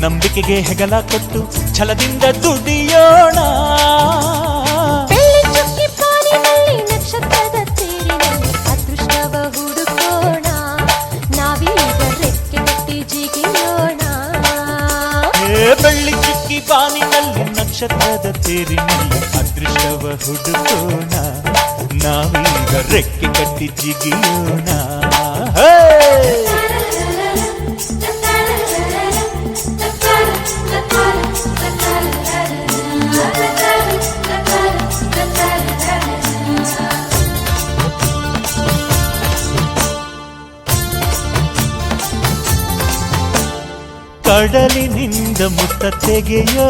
ನಂಬಿಕೆಗೆ ಹೆಗಲ ಕೊಟ್ಟು ಛಲದಿಂದ ದುಡಿಯೋಣ. ಬೆಳ್ಳಿ ಚುಕ್ಕಿ ಪಾಲಿನಲ್ಲಿ ನಕ್ಷತ್ರದ ತೇರಿನಲ್ಲಿ ಅದೃಷ್ಟವ ಹುಡುಕೋಣ. ನಾವೀಗ ರೆಕ್ಕೆ ಕಟ್ಟಿ ಜಿಗಿಯೋಣ. ಬೆಳ್ಳಿ ಚುಕ್ಕಿ ಬಾನಿನಲ್ಲಿ ನಕ್ಷತ್ರದ ತೇರಿನಲ್ಲಿ ಅದೃಷ್ಟವ ಹುಡುಕೋಣ. ನಾವೀಗ ರೆಕ್ಕೆ ಕಟ್ಟಿ ಜಿಗಿಯೋಣ. ಕಡಲಿನಿಂದ ಮುತ್ತ ತೆಗೆಯೋ